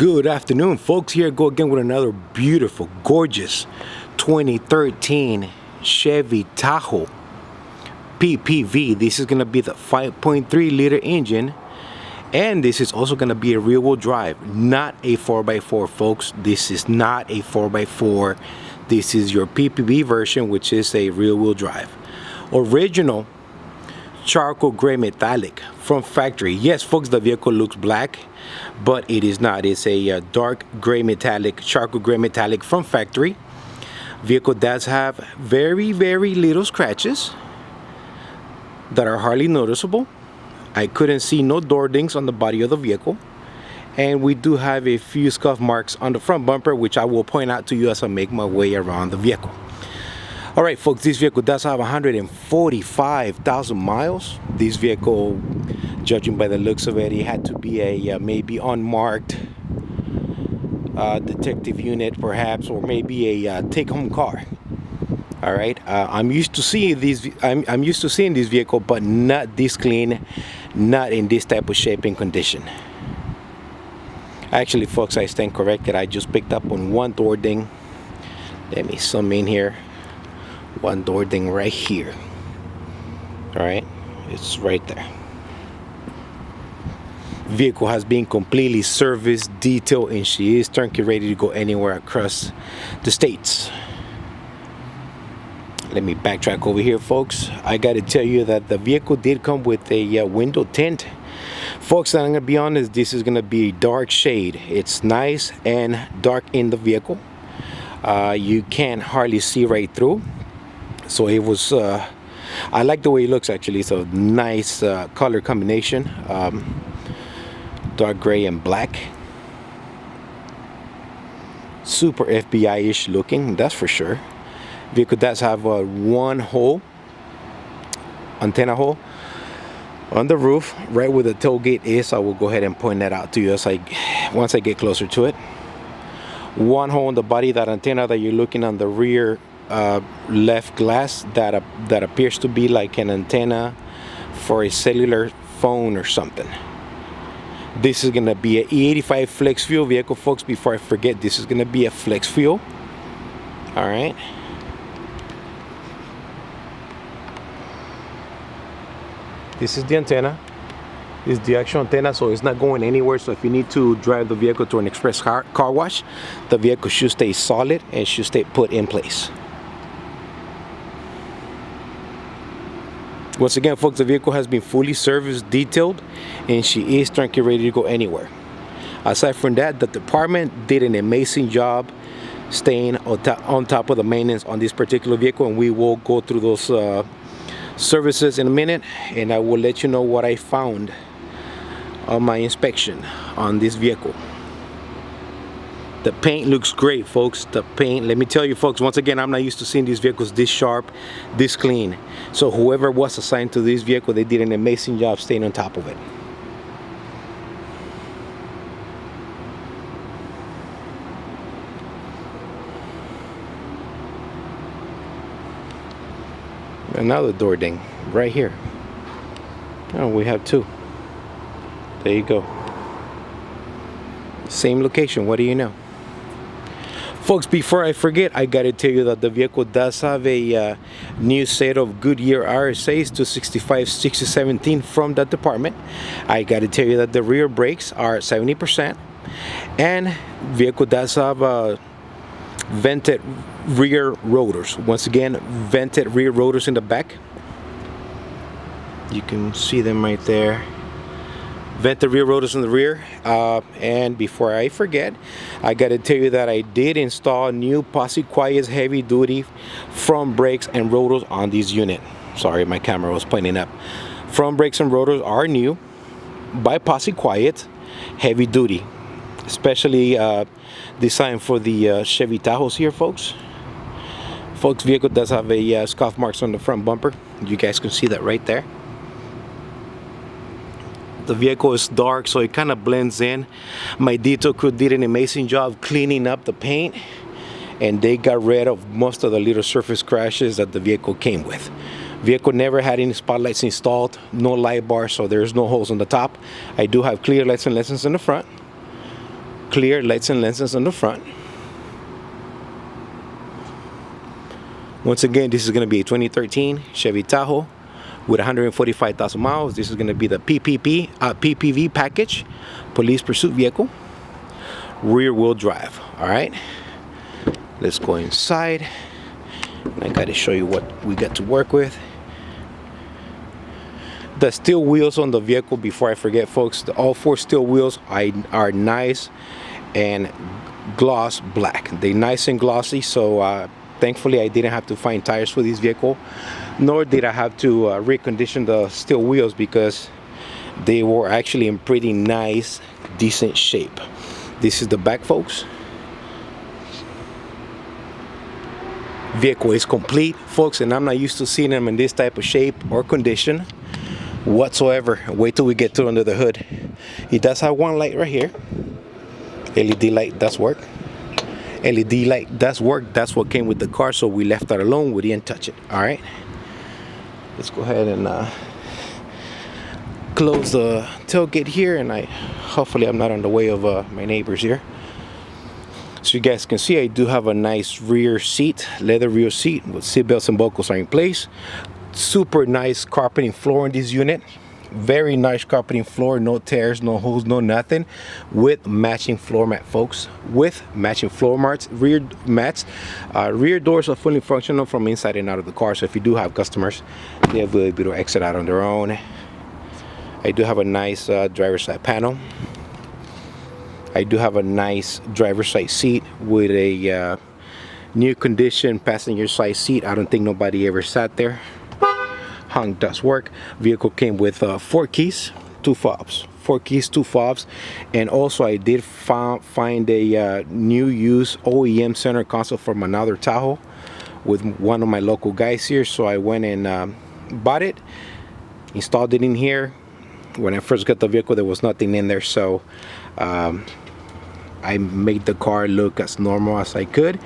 Good afternoon, folks. Here I go again with another beautiful, gorgeous 2013 Chevy Tahoe PPV. This is going to be the 5.3 liter engine, and this is also going to be a rear-wheel drive, not a 4x4, folks. This is not a 4x4. This is your PPV version, which is a rear-wheel drive. Original charcoal gray metallic from factory. Yes, folks, the vehicle looks black, but it is not. It's a dark gray metallic, charcoal gray metallic from factory. Vehicle does have very little scratches that are hardly noticeable. I couldn't see no door dings on the body of the vehicle, and we do have a few scuff marks on the front bumper, which I will point out to you as I make my way around the vehicle. All right, folks, this vehicle does have 145,000 miles. This vehicle, judging by the looks of it, it had to be a maybe unmarked detective unit, perhaps, or maybe a take-home car. All right, I'm used to seeing these. I'm used to seeing this vehicle, but not this clean, not in this type of shape and condition. Actually, folks, I stand corrected. I just picked up on one door ding. Let me zoom in here. One door ding right here. All right, it's right there. Vehicle has been completely serviced, detailed, and she is turnkey ready to go anywhere across the states. Let me backtrack over here, folks. I got to tell you that the vehicle did come with a window tint. Folks, I'm gonna be honest, this is gonna be a dark shade. It's nice and dark in the vehicle. You can't hardly see right through. So it was, I like the way it looks, actually. It's a nice color combination, dark gray and black. Super FBI-ish looking, that's for sure. Vehicle does have one hole, antenna hole, on the roof, right where the tailgate is. I will go ahead and point that out to you once I get closer to it. One hole in the body, that antenna that you're looking on the rear left glass, that appears to be like an antenna for a cellular phone or something. This is gonna be an E85 FLEXFUEL vehicle, folks. Before I forget, this is gonna be a FLEXFUEL. All right. This is the antenna. This is the actual antenna, so it's not going anywhere. So if you need to drive the vehicle to an express car wash, the vehicle should stay solid and should stay put in place. Once again, folks, the vehicle has been fully serviced, detailed, and she is turnkey ready to go anywhere. Aside from that, the department did an amazing job staying on top of the maintenance on this particular vehicle, and we will go through those services in a minute, and I will let you know what I found on my inspection on this vehicle. The paint looks great, folks. The paint, let me tell you, folks, once again, I'm not used to seeing these vehicles this sharp, this clean. So whoever was assigned to this vehicle, they did an amazing job staying on top of it. Another door ding right here. Oh, we have two. There you go. Same location. What do you know? Folks, before I forget, I gotta tell you that the vehicle does have a new set of Goodyear RSA's 265/6017 from that department. I gotta tell you that the rear brakes are 70%, and vehicle does have vented rear rotors. Once again, vented rear rotors in the back. You can see them right there. Vented rear rotors in the rear. And before I forget, I gotta tell you that I did install new Posse Quiet's heavy duty front brakes and rotors on this unit. Sorry, my camera was pointing up. Front brakes and rotors are new by Posse Quiet, heavy duty, especially designed for the Chevy Tahoes here, folks. Folks, vehicle does have a scuff marks on the front bumper. You guys can see that right there. The vehicle is dark, so it kind of blends in. My detail crew did an amazing job cleaning up the paint, and they got rid of most of the little surface crashes that the vehicle came with. Vehicle never had any spotlights installed, no light bar, so there's no holes on the top. I do have clear lights and lessons in the front. clear lights and lenses on the front. Once again, this is going to be a 2013 Chevy Tahoe with 145,000 miles. This is going to be the PPV package, police pursuit vehicle, rear wheel drive. All right, let's go inside. And I got to show you what we got to work with. The steel wheels on the vehicle, before I forget, folks, all 4 steel wheels are nice and gloss black. They're nice and glossy, so thankfully I didn't have to find tires for this vehicle, nor did I have to recondition the steel wheels, because they were actually in pretty nice, decent shape. This is the back, folks. Vehicle is complete, folks, and I'm not used to seeing them in this type of shape or condition whatsoever. Wait till we get to under the hood. It does have one light right here. LED light does work. LED light does work. That's what came with the car, so we left that alone. We didn't touch it. All right, let's go ahead and close the tailgate here, and hopefully I'm not on the way of my neighbors here. So you guys can see, I do have a nice rear seat, leather rear seat with seat belts and buckles are in place. Super nice carpeting floor in this unit. Very nice carpeting floor, no tears, no holes, no nothing, with matching floor mat, folks. With matching floor mats, rear mats. Rear doors are fully functional from inside and out of the car, so if you do have customers, they have the ability to exit out on their own. I do have a nice driver's side panel. I do have a nice driver's side seat with a new condition passenger side seat. I don't think nobody ever sat there. Hung does work. Vehicle came with 4 keys, 2 fobs. 4 keys, 2 fobs. And also I did find a new use OEM center console from another Tahoe with one of my local guys here. So I went and bought it, installed it in here. When I first got the vehicle, there was nothing in there, so I made the car look as normal as I could,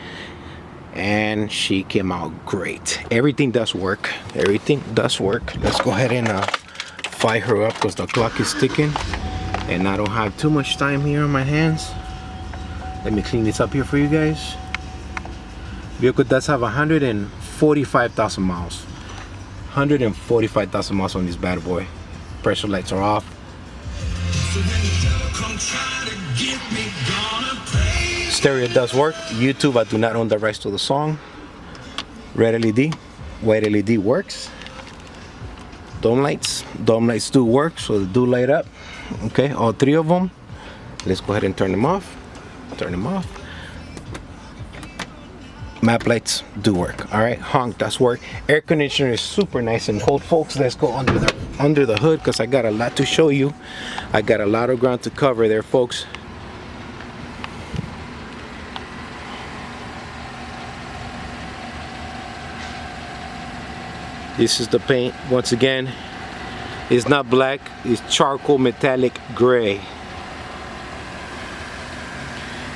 and she came out great. Everything does work. Everything does work. Let's go ahead and fire her up, because the clock is ticking and I don't have too much time here on my hands. Let me clean this up here for you guys. Vehicle does have 145,000 miles. 145,000 miles on this bad boy. Pressure lights are off. Stereo does work. YouTube, I do not own the rights to the song. Red LED, white LED works. Dome lights do work, so they do light up. Okay, all 3 of them. Let's go ahead and turn them off. Turn them off. Map lights do work. All right, honk does work. Air conditioner is super nice and cold, folks. Let's go under the hood, because I got a lot to show you. I got a lot of ground to cover there, folks. This is the paint. Once again, it's not black, it's charcoal metallic gray.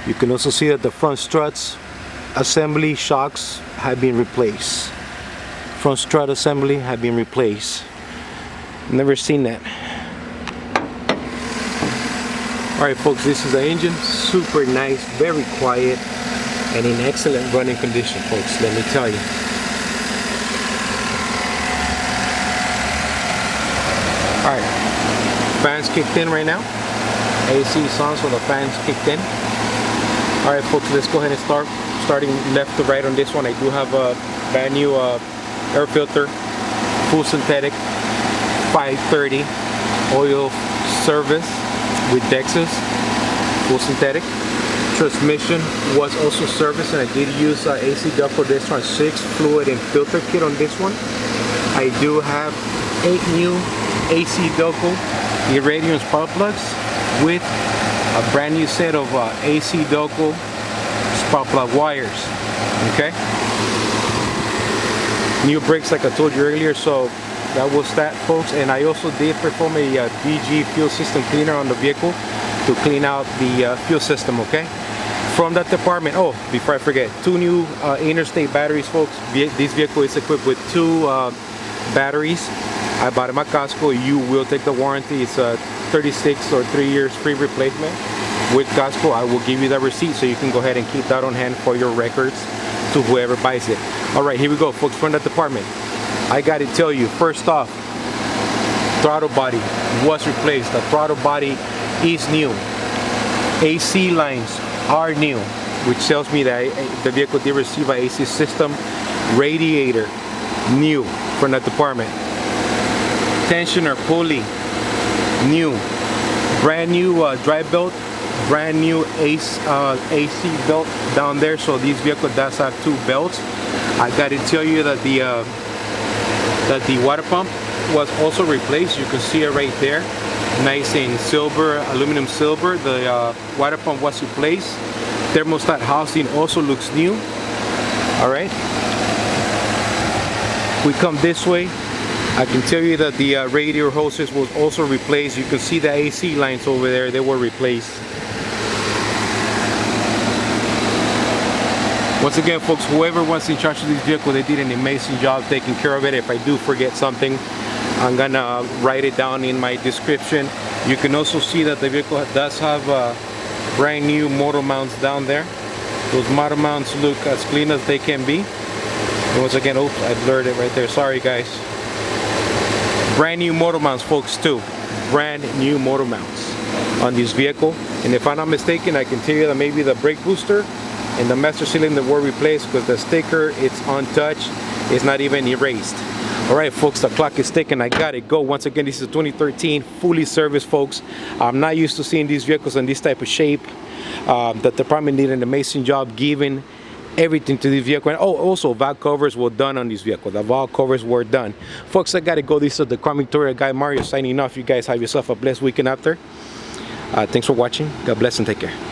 You can also see that the front struts assembly shocks have been replaced. Front strut assembly have been replaced. Never seen that. Alright folks, this is the engine. Super nice, very quiet, and in excellent running condition, folks, let me tell you. Alright, fans kicked in right now. AC is on, so the fans kicked in. Alright folks, let's go ahead and start. Starting left to right on this one, I do have a brand new air filter, full synthetic, 530 oil service with Dexus, full synthetic. Transmission was also serviced, and I did use AC Delco Destron 6 fluid and filter kit on this one. I do have 8 new AC Delco irradiance spark plugs with a brand new set of AC Delco spark plug wires. Okay, new brakes like I told you earlier, so that was that, folks. And I also did perform a DG fuel system cleaner on the vehicle to clean out the fuel system. Okay, from that department, oh, before I forget, 2 new interstate batteries, folks. This vehicle is equipped with 2 batteries. I bought them at Costco. You will take the warranty. It's a 36 or 3 years free replacement. with Costco, I will give you the receipt so you can go ahead and keep that on hand for your records to whoever buys it. All right, here we go, folks, from the department. I got to tell you, first off, throttle body was replaced. The throttle body is new. AC lines are new, which tells me that the vehicle did receive an AC system. Radiator, new from the department. Tensioner pulley, new. Brand new drive belt, brand new AC belt down there. So this vehicle does have 2 belts. I got to tell you that the water pump was also replaced. You can see it right there, nice in silver, aluminum silver. The water pump was replaced. Thermostat housing also looks new. All right, we come this way. I can tell you that the radiator hoses was also replaced. You can see the AC lines over there, they were replaced. Once again, folks, whoever was in charge of this vehicle, they did an amazing job taking care of it. If I do forget something, I'm gonna write it down in my description. You can also see that the vehicle does have brand new motor mounts down there. Those motor mounts look as clean as they can be. And once again, oops, I blurred it right there. Sorry, guys. Brand new motor mounts, folks, too. Brand new motor mounts on this vehicle. And if I'm not mistaken, I can tell you that maybe the brake booster and the master cylinder were replaced, because the sticker, it's untouched, it's not even erased. All right, folks, the clock is ticking. I gotta go. Once again, this is 2013, fully serviced, folks. I'm not used to seeing these vehicles in this type of shape. The department did an amazing job giving everything to the vehicle. And also valve covers were done on this vehicle. The valve covers were done. Folks, I gotta go. This is the Car Victoria guy, Mario, signing off. You guys have yourself a blessed weekend after. Thanks for watching. God bless and take care.